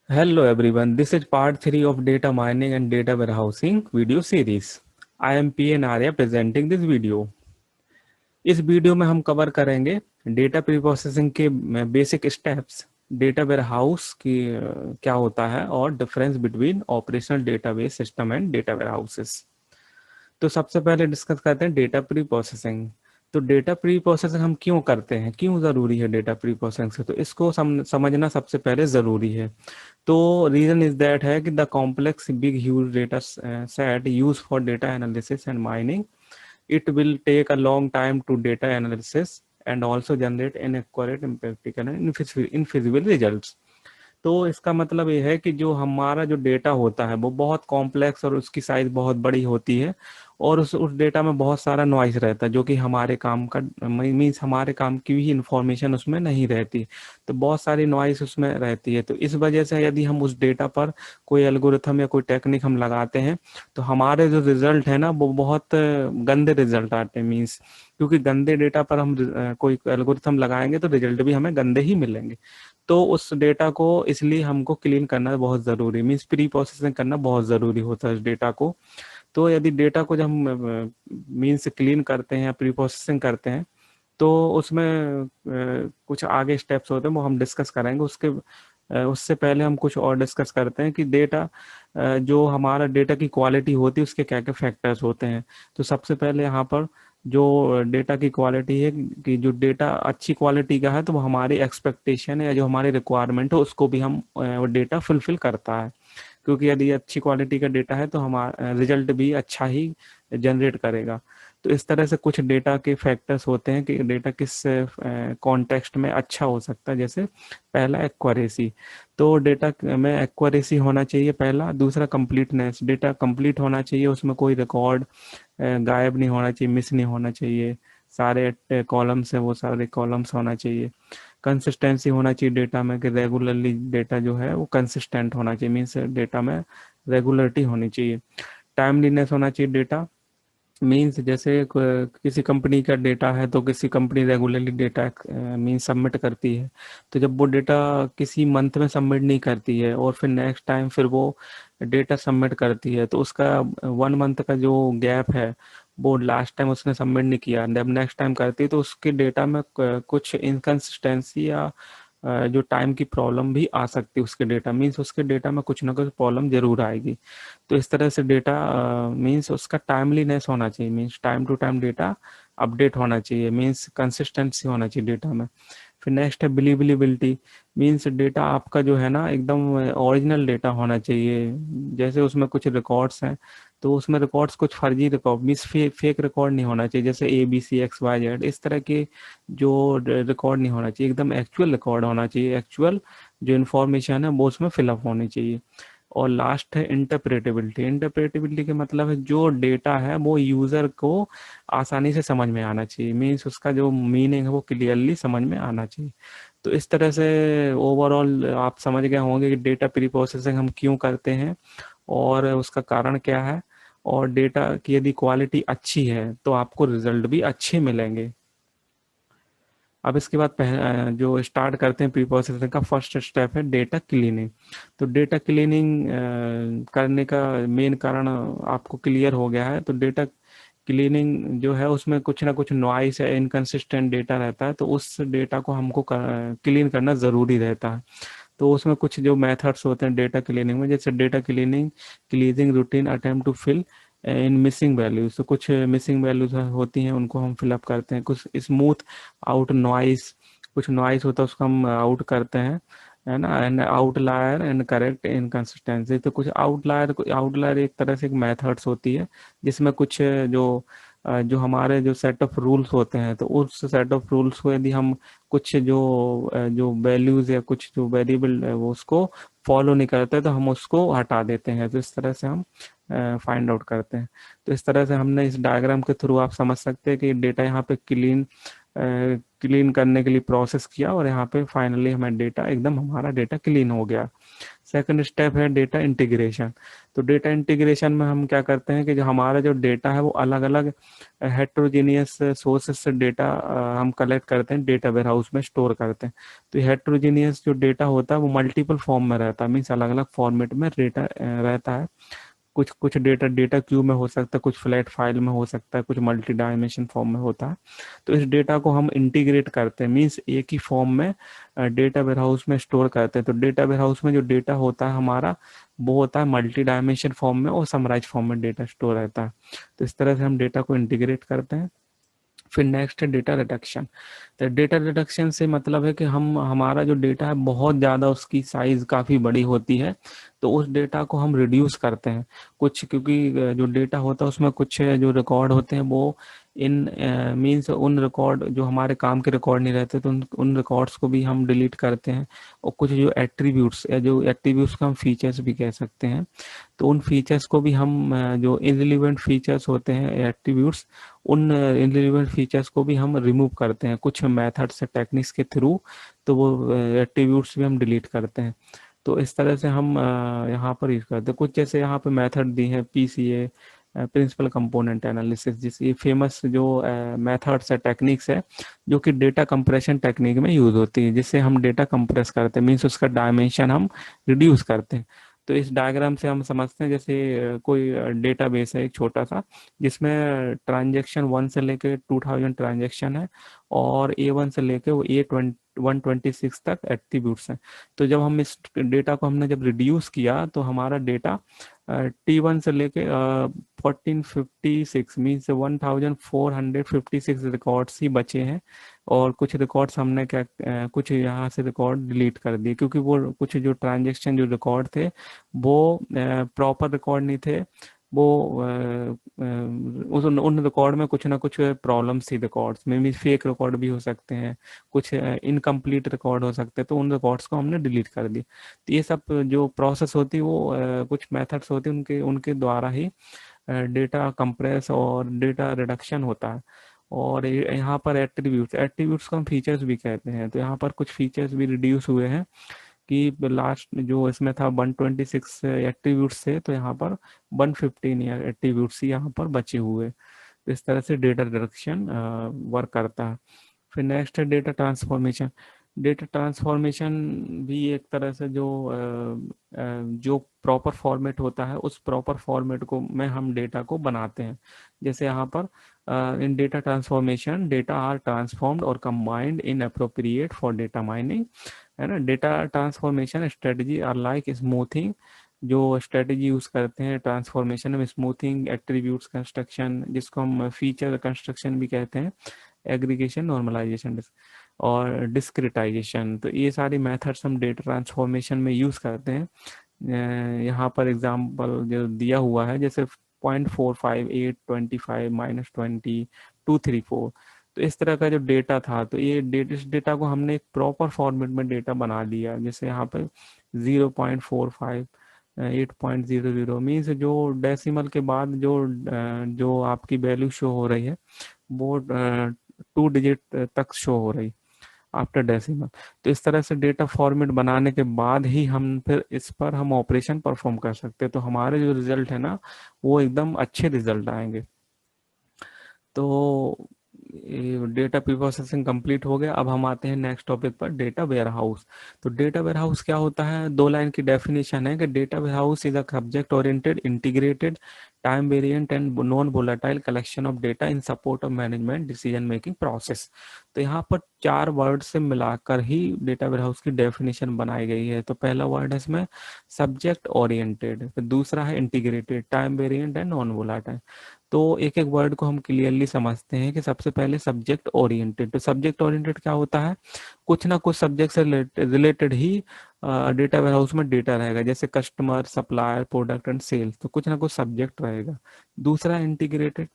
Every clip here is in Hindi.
Hello everyone, this is part 3 of data mining and data warehousing video series. I am PN Arya presenting this video. इस वीडियो में हम कवर करेंगे डेटा प्री प्रोसेसिंग के बेसिक स्टेप्स, डेटा वेयरहाउस की क्या होता है और difference between operational database system and data warehouses. तो सबसे पहले डिस्कस करते हैं डेटा प्री प्रोसेसिंग। तो डेटा प्री प्रोसेसिंग हम क्यों करते हैं, क्यों ज़रूरी है डेटा प्री प्रोसेसिंग से, तो इसको समझना सबसे पहले ज़रूरी है। तो रीजन इज दैट है कि the complex big huge data set use for data analysis and mining, it will take a long time to data analysis and also generate inaccurate, impractical and infeasible results। तो इसका मतलब ये है कि जो हमारा जो डेटा होता है वो बहुत कॉम्प्लेक्स और उसकी साइज बहुत बड़ी होती है और उस डेटा में बहुत सारा नॉइस रहता है जो कि हमारे काम का मीन्स हमारे काम की भी इंफॉर्मेशन उसमें नहीं रहती। तो बहुत सारी नॉइस उसमें रहती है। तो इस वजह से यदि हम उस डेटा पर कोई एल्गोरिथम या कोई टेक्निक हम लगाते हैं तो हमारे जो रिजल्ट है ना वो बहुत गंदे रिजल्ट आते हैं। मीन्स क्योंकि गंदे डेटा पर हम कोई एल्गोरिथम लगाएंगे तो रिजल्ट भी हमें गंदे ही मिलेंगे। तो उस डेटा को इसलिए हमको क्लीन करना बहुत ज़रूरी, मीन्स प्री प्रोसेसिंग करना बहुत ज़रूरी होता है इस डेटा को। तो यदि डेटा को जब हम मीन्स क्लीन करते हैं या प्री प्रोसेसिंग करते हैं तो उसमें कुछ आगे स्टेप्स होते हैं वो हम डिस्कस करेंगे। उससे पहले हम कुछ और डिस्कस करते हैं कि डेटा जो हमारा डेटा की क्वालिटी होती है उसके क्या क्या फैक्टर्स होते हैं। तो सबसे पहले यहाँ पर जो डेटा की क्वालिटी है कि जो डेटा अच्छी क्वालिटी का है तो वो हमारी एक्सपेक्टेशन है या जो हमारी रिक्वायरमेंट है उसको भी हम वो डेटा फुलफिल करता है। क्योंकि यदि अच्छी क्वालिटी का डेटा है तो हमारा रिजल्ट भी अच्छा ही जनरेट करेगा। तो इस तरह से कुछ डेटा के फैक्टर्स होते हैं कि डेटा किस कॉन्टेक्स्ट में अच्छा हो सकता है। जैसे पहला एक्यूरेसी, तो डेटा में एक्यूरेसी होना चाहिए पहला। दूसरा कंप्लीटनेस, डेटा कंप्लीट होना चाहिए, उसमें कोई रिकॉर्ड गायब नहीं होना चाहिए, मिस नहीं होना चाहिए, सारे कॉलम्स है वो सारे कॉलम्स होना चाहिए। कंसिस्टेंसी होना चाहिए डेटा में कि रेगुलरली डेटा जो है वो कंसिस्टेंट होना चाहिए, मीन्स डेटा में रेगुलरिटी होनी चाहिए। टाइमलीनेस होना चाहिए डेटा, मीन्स जैसे किसी कंपनी का डेटा है तो किसी company regularly data means submit करती है। तो जब वो डेटा किसी मंथ में सबमिट नहीं करती है और फिर नेक्स्ट टाइम फिर वो डेटा सबमिट करती है तो उसका 1 मंथ का जो गैप है वो लास्ट टाइम उसने सबमिट नहीं किया, जब नेक्स्ट टाइम करती है तो उसके डेटा में कुछ इनकन्सिस्टेंसी या जो टाइम की प्रॉब्लम भी आ सकती है उसके डेटा, मीन्स उसके डेटा में कुछ ना कुछ प्रॉब्लम जरूर आएगी। तो इस तरह से डेटा मीन्स उसका टाइमलीनेस होना चाहिए, means time to time data update होना चाहिए, मीन्स कंसिस्टेंसी होना चाहिए डेटा में। फिर नेक्स्ट है बिलीवेबिलिटी, मीन्स डेटा आपका जो है ना एकदम ओरिजिनल डेटा होना चाहिए। जैसे उसमें कुछ रिकॉर्ड्स हैं तो उसमें रिकॉर्ड्स कुछ फर्जी रिकॉर्ड मीन्स फेक रिकॉर्ड नहीं होना चाहिए, जैसे ABC XYZ इस तरह के जो रिकॉर्ड नहीं होना चाहिए, एकदम एक्चुअल रिकॉर्ड होना चाहिए, एक्चुअल जो इन्फॉर्मेशन है वो उसमें फिलअप होनी चाहिए। और लास्ट है इंटरप्रेटेबिलिटी, इंटरप्रेटेबिलिटी के मतलब है जो डेटा है वो यूजर को आसानी से समझ में आना चाहिए, मीन्स उसका जो मीनिंग है वो क्लियरली समझ में आना चाहिए। तो इस तरह से ओवरऑल आप समझ गए होंगे कि डेटा प्री प्रोसेसिंग हम क्यों करते हैं और उसका कारण क्या है। और डेटा की यदि क्वालिटी अच्छी है तो आपको रिजल्ट भी अच्छे मिलेंगे। अब इसके बाद जो स्टार्ट करते हैं प्री प्रोसेसिंग का फर्स्ट स्टेप है डेटा क्लीनिंग। तो डेटा क्लीनिंग करने का मेन कारण आपको क्लियर हो गया है। तो डेटा क्लीनिंग जो है उसमें कुछ ना कुछ नॉइस या इनकंसिस्टेंट डेटा रहता है तो उस डेटा को हमको क्लीन करना ज़रूरी रहता है। तो उसमें कुछ जो मेथड्स होते हैं डेटा क्लीनिंग में, जैसे data cleaning cleansing routine attempt to fill in missing values, तो कुछ मिसिंग वैल्यूज होती हैं उनको हम फिलअप करते हैं। कुछ स्मूथ आउट नॉइस, कुछ नॉइस होता है उसको हम आउट करते हैं, है ना। And outlier and correct inconsistency, तो कुछ आउटलायर एक तरह से एक मेथड्स होती है जिसमें कुछ जो हमारे जो सेट ऑफ रूल्स होते हैं तो उस सेट ऑफ रूल्स को यदि हम कुछ जो वैल्यूज या कुछ जो वेरिएबल वो उसको फॉलो नहीं करते तो हम उसको हटा देते हैं। तो इस तरह से हम फाइंड आउट करते हैं। तो इस तरह से हमने इस डायग्राम के थ्रू आप समझ सकते हैं कि डेटा यहाँ पे क्लीन करने के लिए प्रोसेस किया और यहाँ पे फाइनली हमें डेटा एकदम हमारा डेटा क्लीन हो गया। सेकंड स्टेप है डेटा इंटीग्रेशन। तो डेटा इंटीग्रेशन में हम क्या करते हैं कि जो हमारा जो डेटा है वो अलग अलग हेट्रोजीनियस सोर्सेस से डेटा हम कलेक्ट करते हैं, डेटा वेयर हाउस में स्टोर करते हैं। तो हेट्रोजीनियस जो डेटा होता है वो मल्टीपल फॉर्म में रहता है, मीन्स अलग अलग फॉर्मेट में डेटा रहता है। कुछ कुछ डेटा डेटा क्यू में हो सकता है, कुछ फ्लैट फाइल में हो सकता है, कुछ मल्टी डायमेंशन फॉर्म में होता है। तो इस डेटा को हम इंटीग्रेट करते हैं, मीन्स एक ही फॉर्म में डेटा वेयरहाउस में स्टोर करते हैं। तो डेटा वेयरहाउस में जो डेटा होता है हमारा वो होता है मल्टी डायमेंशन फॉर्म में और समराइज फॉर्म में डेटा स्टोर रहता है। तो इस तरह से हम डेटा को इंटीग्रेट करते हैं। फिर नेक्स्ट है डेटा रिडक्शन। तो डेटा रिडक्शन से मतलब है कि हम हमारा जो डेटा है बहुत ज़्यादा उसकी साइज काफ़ी बड़ी होती है, तो उस डेटा को हम रिड्यूस करते हैं कुछ, क्योंकि जो डेटा होता है उसमें कुछ जो रिकॉर्ड होते हैं वो इन मीन्स उन रिकॉर्ड जो हमारे काम के रिकॉर्ड नहीं रहते, तो उन रिकॉर्ड्स को भी हम डिलीट करते हैं। और कुछ जो एट्रीब्यूट्स या जो एट्रीब्यूट्स का हम फीचर्स भी कह सकते हैं, तो उन फीचर्स को भी हम जो इररिलेवेंट फीचर्स होते हैं एट्रीब्यूट्स, उन इररिलेवेंट फीचर्स को भी हम रिमूव करते हैं कुछ मेथड्स से टेक्निक्स के थ्रू। तो वो एट्रीब्यूट्स भी हम डिलीट करते हैं। तो इस तरह से हम यहाँ पर यूज करते हैं कुछ, जैसे यहाँ पे मेथड दी है पीसीए, प्रिंसिपल कंपोनेंट एनालिसिस, जिस ये फेमस जो मेथड्स है टेक्निक्स है जो कि डेटा कंप्रेशन टेक्निक में यूज होती है, जिससे हम डेटा कंप्रेस करते हैं, मीन्स उसका डायमेंशन हम रिड्यूस करते हैं। तो इस डायग्राम से हम समझते हैं जैसे कोई डेटाबेस है एक छोटा सा, जिसमें ट्रांजेक्शन 1 से लेके 2000 ट्रांजेक्शन है, और A1 से लेके वो A126 तक एट्रीब्यूट्स हैं। तो जब हम इस डेटा को हमने जब रिड्यूस किया तो हमारा डेटा T1 से लेके 1456 मीन्स 1456 रिकॉर्ड्स ही बचे हैं। और कुछ रिकॉर्ड्स हमने क्या कुछ यहाँ से रिकॉर्ड डिलीट कर दिए, क्योंकि वो कुछ जो ट्रांजेक्शन जो रिकॉर्ड थे वो प्रॉपर रिकॉर्ड नहीं थे। वो उस उन रिकॉर्ड में कुछ ना कुछ प्रॉब्लम्स थी, रिकॉर्ड्स में भी फेक रिकॉर्ड भी हो सकते हैं, कुछ इनकम्प्लीट रिकॉर्ड हो सकते हैं, तो उन रिकॉर्ड्स को हमने डिलीट कर दी। तो ये सब जो प्रोसेस होती है वो कुछ मेथड्स होती है उनके उनके द्वारा ही डेटा कंप्रेस और डेटा रिडक्शन होता है। और यहाँ पर एट्रीब्यूट्स को हम फीचर्स भी कहते हैं। तो यहाँ पर कुछ फीचर्स भी रिड्यूस हुए हैं कि लास्ट जो इसमें था 126 एट्रीब्यूट्स थे, तो यहाँ पर 115 एट्रीब्यूट्स ही यहाँ पर बचे हुए। तो इस तरह से डेटा रिडक्शन वर्क करता है। फिर नेक्स्ट है डेटा ट्रांसफॉर्मेशन। डेटा ट्रांसफॉर्मेशन भी एक तरह से जो प्रॉपर फॉर्मेट होता है उस प्रॉपर फॉर्मेट को में हम डेटा को बनाते हैं। जैसे यहाँ पर in data transformation data are transformed और combined in appropriate for data mining, है ना। Data transformation strategy are like smoothing, जो स्ट्रेटजी यूज करते हैं ट्रांसफॉर्मेशन में, स्मूथिंग, एट्रीब्यूट्स कंस्ट्रक्शन जिसको हम फीचर कंस्ट्रक्शन भी कहते हैं, एग्रीगेशन, नॉर्मलाइजेशन और डिस्क्रिटाइजेशन। तो ये सारी मेथड्स हम डेटा ट्रांसफॉर्मेशन में यूज करते हैं। यहाँ पर एग्जांपल जो दिया हुआ है जैसे 0.45 8 25 -20 234। तो इस तरह का जो डेटा था, तो ये इस डेटा को हमने एक प्रॉपर फॉर्मेट में डेटा बना दिया। जैसे यहाँ पे 0.45 8.00 मीन्स जो डेसिमल के बाद जो आपकी वैल्यू शो हो रही है वो 2 डिजिट तक शो हो रही आफ्टर डेसिमल। तो इस तरह से डेटा फॉर्मेट बनाने के बाद ही हम फिर इस पर हम ऑपरेशन परफॉर्म कर सकते हैं, तो हमारे जो रिजल्ट है ना वो एकदम अच्छे रिजल्ट आएंगे। तो डेटा प्री प्रोसेसिंग कंप्लीट हो गया। अब हम आते हैं नेक्स्ट टॉपिक पर, डेटा वेयरहाउस। तो डेटा वेयरहाउस क्या होता है, 2 लाइन की डेफिनेशन है कि data warehouse is a subject oriented integrated time variant and non volatile collection of data in support of management decision making process. तो यहाँ पर 4 वर्ड से मिलाकर ही डेटा वेयरहाउस की डेफिनेशन बनाई गई है। तो पहला वर्ड है इसमें सब्जेक्ट ओरिएंटेड, फिर दूसरा है integrated, time variant and non volatile. तो एक एक वर्ड को हम क्लियरली समझते हैं कि सबसे पहले सब्जेक्ट ओरिएंटेड। तो सब्जेक्ट ओरिएंटेड क्या होता है, कुछ ना कुछ सब्जेक्ट से रिलेटेड ही डेटा वेयरहाउस में डेटा रहेगा, जैसे customer, supplier, product and sales, तो कुछ ना कुछ सब्जेक्ट रहेगा। दूसरा इंटीग्रेटेड।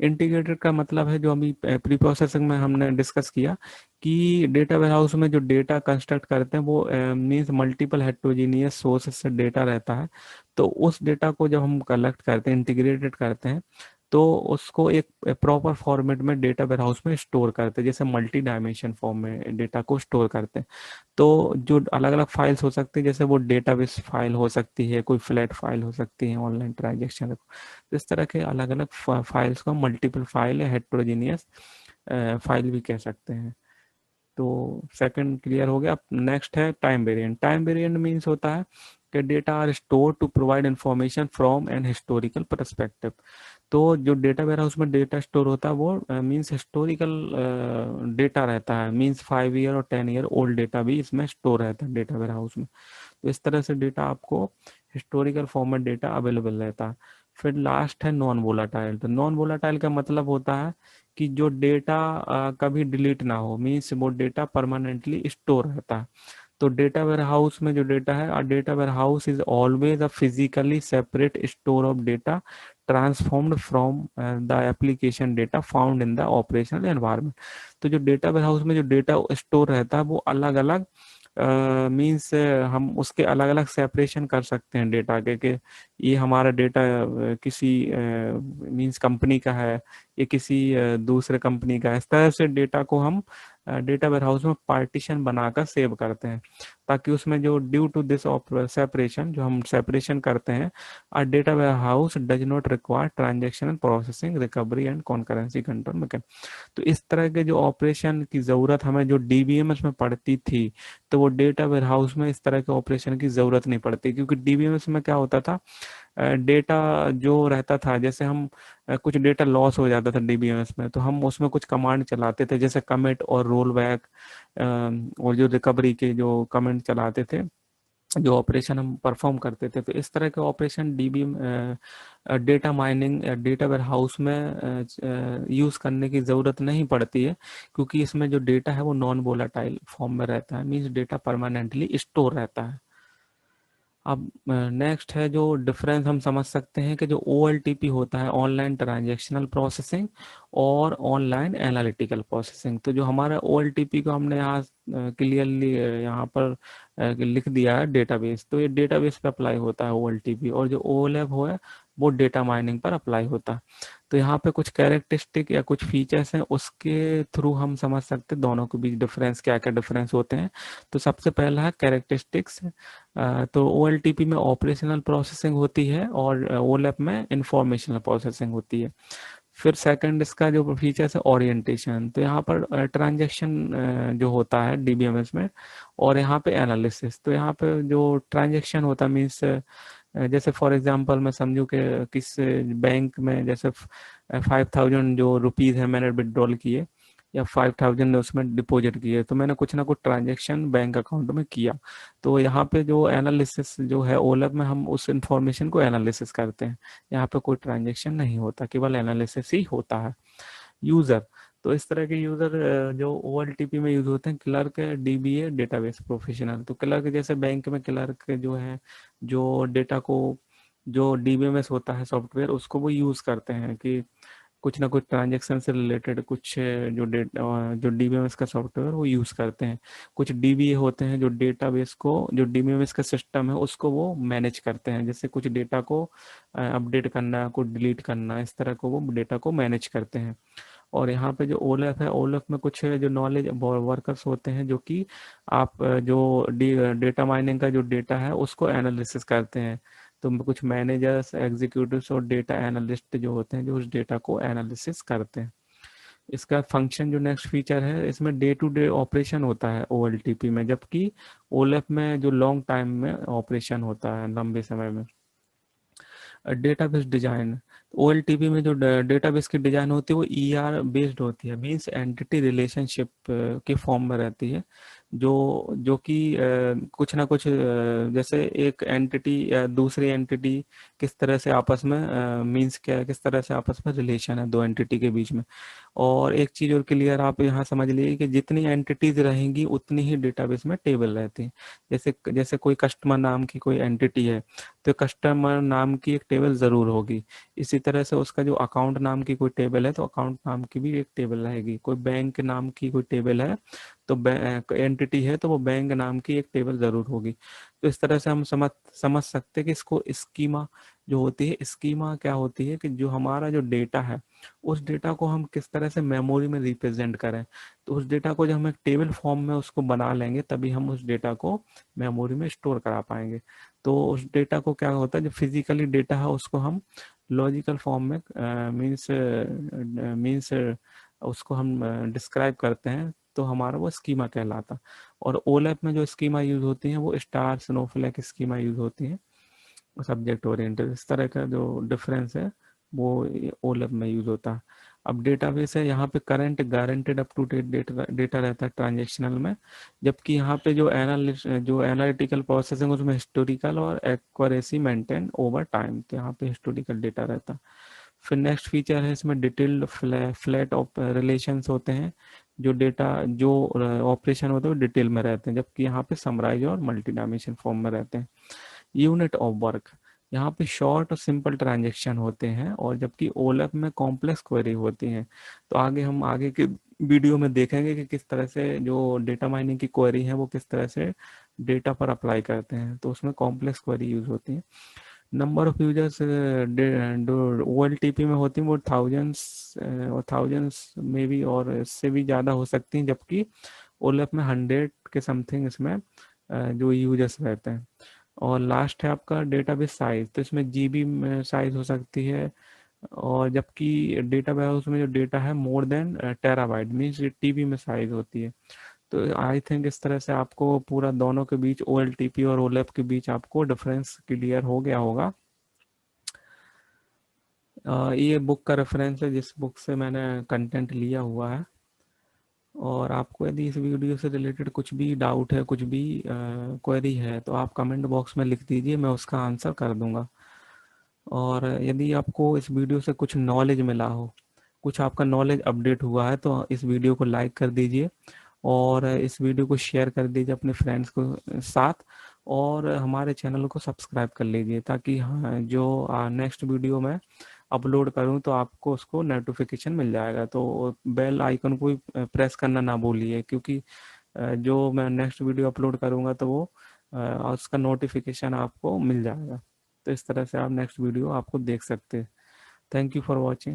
इंटीग्रेटेड का मतलब है जो अभी प्री प्रोसेसिंग में हमने डिस्कस किया कि डेटा वेयरहाउस में जो डेटा कंस्ट्रक्ट करते हैं वो मीन्स मल्टीपल हेट्रोजीनियस सोर्सेस से डेटा रहता है। तो उस डेटा को जब हम कलेक्ट करते हैं, इंटीग्रेटेड करते हैं, तो उसको एक प्रॉपर फॉर्मेट में डेटा वेयरहाउस में स्टोर करते हैं, जैसे मल्टी डायमेंशन फॉर्म में डेटा को स्टोर करते हैं। तो जो अलग अलग फाइल्स हो सकती है, जैसे वो डेटाबेस फाइल हो सकती है, कोई फ्लैट फाइल हो सकती है, ऑनलाइन ट्रांजेक्शन, इस तरह के अलग अलग फाइल्स को मल्टीपल फाइल या हेट्रोजीनियस फाइल भी कह सकते हैं। तो सेकंड क्लियर हो गया। नेक्स्ट है time variant. Time variant means होता है कि data are store to provide information from an historical perspective. तो जो डेटा वेयर हाउस में डेटा स्टोर होता है वो मीन्स हिस्टोरिकल डेटा रहता है, मीन्स 5 ईयर और 10 ईयर ओल्ड डेटा भी इसमें स्टोर रहता है डेटा वेयर हाउस में। तो इस तरह से डेटा आपको हिस्टोरिकल फॉर्मेट डेटा अवेलेबल रहता है। फिर लास्ट है नॉन वोलाटाइल। तो नॉन वोलाटाइल का मतलब होता है कि जो डेटा कभी डिलीट ना हो, मीन्स वो डेटा परमानेंटली स्टोर रहता है। तो डेटा वेयर हाउस में जो डेटा है, और data warehouse is always a physically separate store of data transformed from the application data found in the operational environment. तो जो डेटा वेयर हाउस में जो डेटा स्टोर रहता है वो अलग अलग मीन्स हम उसके अलग अलग सेपरेशन कर सकते हैं डेटा के, कि ये हमारा डेटा किसी मीन्स कंपनी का है, ये किसी दूसरे कंपनी का है। इस तरह से डेटा को हम डेटा वेयरहाउस में पार्टीशन बनाकर सेव करते हैं, ताकि उसमें जो ड्यू टू दिस सेपरेशन, जो हम सेपरेशन करते हैं, our data warehouse does not require transaction processing, recovery and concurrency control mechanism। तो इस तरह के जो ऑपरेशन की जरूरत हमें जो डीबीएमएस में पड़ती थी, तो वो डेटा वेयरहाउस में इस तरह के ऑपरेशन की जरूरत नहीं पड़ती, क्योंकि डीबीएमएस में क्या होता था, डेटा जो रहता था, जैसे हम कुछ डेटा लॉस हो जाता था डीबीएमएस में, तो हम उसमें कुछ कमांड चलाते थे, जैसे कमिट और रोल बैक, और जो रिकवरी के जो कमेंट चलाते थे, जो ऑपरेशन हम परफॉर्म करते थे। तो इस तरह के operation DB data mining data warehouse में यूज करने की जरूरत नहीं पड़ती है, क्योंकि इसमें जो डेटा है वो नॉन वोलाटाइल फॉर्म में रहता है, मीन्स डेटा परमानेंटली स्टोर रहता है। अब नेक्स्ट है जो डिफरेंस हम समझ सकते हैं, कि जो OLTP होता है, ऑनलाइन ट्रांजैक्शनल प्रोसेसिंग, और ऑनलाइन एनालिटिकल प्रोसेसिंग। तो जो हमारा OLTP को हमने यहाँ क्लियरली यहाँ पर लिख दिया है डेटाबेस, तो ये डेटाबेस पे अप्लाई होता है OLTP, और जो OLAP हो है वो डेटा माइनिंग पर अप्लाई होता है। तो यहाँ पे कुछ कैरेक्टरिस्टिक या कुछ फीचर्स हैं, उसके थ्रू हम समझ सकते हैं दोनों के बीच डिफरेंस, क्या क्या डिफरेंस होते हैं। तो सबसे पहला है कैरेक्टरिस्टिक्स। तो OLTP में ऑपरेशनल प्रोसेसिंग होती है, और OLAP में इंफॉर्मेशनल प्रोसेसिंग होती है। फिर सेकंड इसका जो फीचर्स है ओरिएंटेशन। तो यहाँ पर ट्रांजैक्शन जो होता है डीबीएमएस में, और यहाँ पे एनालिसिस। तो यहाँ पे जो ट्रांजैक्शन होता है मीन्स, जैसे फॉर एग्जांपल मैं समझूं कि किस बैंक में जैसे 5,000 जो रुपीज है मैंने विड्रॉल किए, या 5,000 उसमें डिपॉजिट किए, तो मैंने कुछ ना कुछ ट्रांजैक्शन बैंक अकाउंट में किया। तो यहाँ पे जो एनालिसिस जो है ओलैप में, हम उस इंफॉर्मेशन को एनालिसिस करते हैं। यहाँ पे कोई ट्रांजैक्शन नहीं होता, केवल एनालिसिस ही होता है। यूजर। तो इस तरह के यूजर जो OLTP में यूज होते हैं, क्लर्क, DBA, डेटाबेस प्रोफेशनल। तो क्लर्क जैसे बैंक में क्लर्क जो है, जो डेटा को, जो DBMS होता है सॉफ्टवेयर, उसको वो यूज करते हैं कि कुछ ना कुछ ट्रांजेक्शन से रिलेटेड कुछ जो डेटा, जो डीबीएमएस का सॉफ्टवेयर वो यूज करते हैं। कुछ डीबीए होते हैं जो डेटाबेस को, जो डीबीएमएस का सिस्टम है उसको वो मैनेज करते हैं, जैसे कुछ डेटा को अपडेट करना, कुछ डिलीट करना, इस तरह को वो डेटा को मैनेज करते हैं। और यहाँ पे जो ओलफ है, ओलफ में कुछ जो नॉलेज वर्कर्स होते हैं, जो कि आप जो डेटा माइनिंग का जो डेटा है उसको एनालिसिस करते हैं। तो कुछ मैनेजर्स, एग्जीक्यूटिव्स और डेटा एनालिस्ट जो होते हैं, जो उस डेटा को एनालिसिस करते हैं। इसका फंक्शन जो नेक्स्ट फीचर है, इसमें डे टू डे ऑपरेशन होता है OLTP में, जबकि ओलफ में जो लॉन्ग टाइम में ऑपरेशन होता है, लंबे समय में। Database design. OLTP में जो डेटाबेस की डिजाइन होती है वो ER बेस्ड होती है, मींस एंटिटी रिलेशनशिप के फॉर्म में रहती है, जो जो कि कुछ ना कुछ जैसे एक एंटिटी या दूसरी एंटिटी किस तरह से आपस में, मींस क्या, किस तरह से आपस में रिलेशन है दो एंटिटी के बीच में। और एक चीज और क्लियर आप यहाँ समझ लीजिए कि जितनी एंटिटीज रहेंगी उतनी ही डेटाबेस में टेबल रहती है। जैसे जैसे कोई कस्टमर नाम की कोई एंटिटी है, तो कस्टमर नाम की एक टेबल जरूर होगी। इसी तरह से उसका जो अकाउंट नाम की कोई टेबल है, तो अकाउंट नाम की भी एक टेबल रहेगी। कोई बैंक नाम की कोई टेबल है, तो एंटिटी है, तो वो बैंक नाम की एक टेबल जरूर होगी। तो इस तरह से हम समझ समझ सकते हैं कि इसको स्कीमा जो होती है। स्कीमा क्या होती है कि जो हमारा जो डेटा है उस डेटा को हम किस तरह से मेमोरी में रिप्रेजेंट करें। तो उस डेटा को जब हम एक टेबल फॉर्म में उसको बना लेंगे तभी हम उस डेटा को मेमोरी में स्टोर करा पाएंगे। तो उस डेटा को क्या होता है, जो फिजिकली डेटा है उसको हम लॉजिकल फॉर्म में मीन्स उसको हम डिस्क्राइब करते हैं, तो हमारा वो स्कीमा कहलाता। और ओलैप में जो स्कीमा यूज होती है वो स्टार स्नोफ्लेक स्कीमा यूज होती है, सब्जेक्ट ओरिएंटेड। इस तरह का जो डिफरेंस है वो ओलैप में यूज होता है। अब डेटाबेस है, यहाँ पे current guaranteed up to date data रहता है ट्रांजेक्शनल में, जबकि यहाँ पे जो एनालिटिकल प्रोसेसिंग उसमें हिस्टोरिकल और एक्यूरेसी मेंटेन ओवर टाइम, तो यहाँ पे हिस्टोरिकल डेटा रहता है। फिर नेक्स्ट फीचर है इसमें डिटेल्ड फ्लैट रिलेशंस होते हैं। जो डेटा जो ऑपरेशन होते हैं वो डिटेल में रहते हैं, जबकि यहाँ पे समराइज और मल्टी डायमेंशन फॉर्म में रहते हैं। यूनिट ऑफ वर्क, यहाँ पे शॉर्ट और सिंपल ट्रांजेक्शन होते हैं, और जबकि ओलैप में कॉम्प्लेक्स क्वेरी होती हैं। तो हम आगे के वीडियो में देखेंगे कि किस तरह से जो डेटा माइनिंग की क्वेरी है वो किस तरह से डेटा पर अप्लाई करते हैं, तो उसमें कॉम्प्लेक्स क्वेरी यूज होती है। नंबर ऑफ यूजर्स OLTP में होती हैं वो थाउजेंड्स में भी और इससे भी ज़्यादा हो सकती हैं, जबकि ओलैप में 100 के समथिंग इसमें जो यूजर्स रहते हैं। और लास्ट है आपका डेटाबेस साइज, तो इसमें जीबी में साइज हो सकती है, और जबकि डेटा वेयरहाउस में जो डेटा है more than terabyte means TB में साइज होती है। तो आई थिंक इस तरह से आपको पूरा दोनों के बीच OLTP और ओलैप के बीच आपको डिफरेंस क्लियर हो गया होगा। ये बुक का रेफरेंस है जिस बुक से मैंने कंटेंट लिया हुआ है। और आपको यदि इस वीडियो से रिलेटेड कुछ भी डाउट है, कुछ भी क्वेरी है, तो आप कमेंट बॉक्स में लिख दीजिए, मैं उसका आंसर कर दूंगा। और यदि आपको इस वीडियो से कुछ नॉलेज मिला हो, कुछ आपका नॉलेज अपडेट हुआ है, तो इस वीडियो को लाइक कर दीजिए और इस वीडियो को शेयर कर दीजिए अपने फ्रेंड्स को साथ, और हमारे चैनल को सब्सक्राइब कर लीजिए, ताकि हाँ जो नेक्स्ट वीडियो में अपलोड करूं तो आपको उसको नोटिफिकेशन मिल जाएगा। तो बेल आइकन को प्रेस करना ना भूलिए, क्योंकि जो मैं नेक्स्ट वीडियो अपलोड करूंगा तो वो उसका नोटिफिकेशन आपको मिल जाएगा। तो इस तरह से आप नेक्स्ट वीडियो आपको देख सकते हैं। Thank you for watching.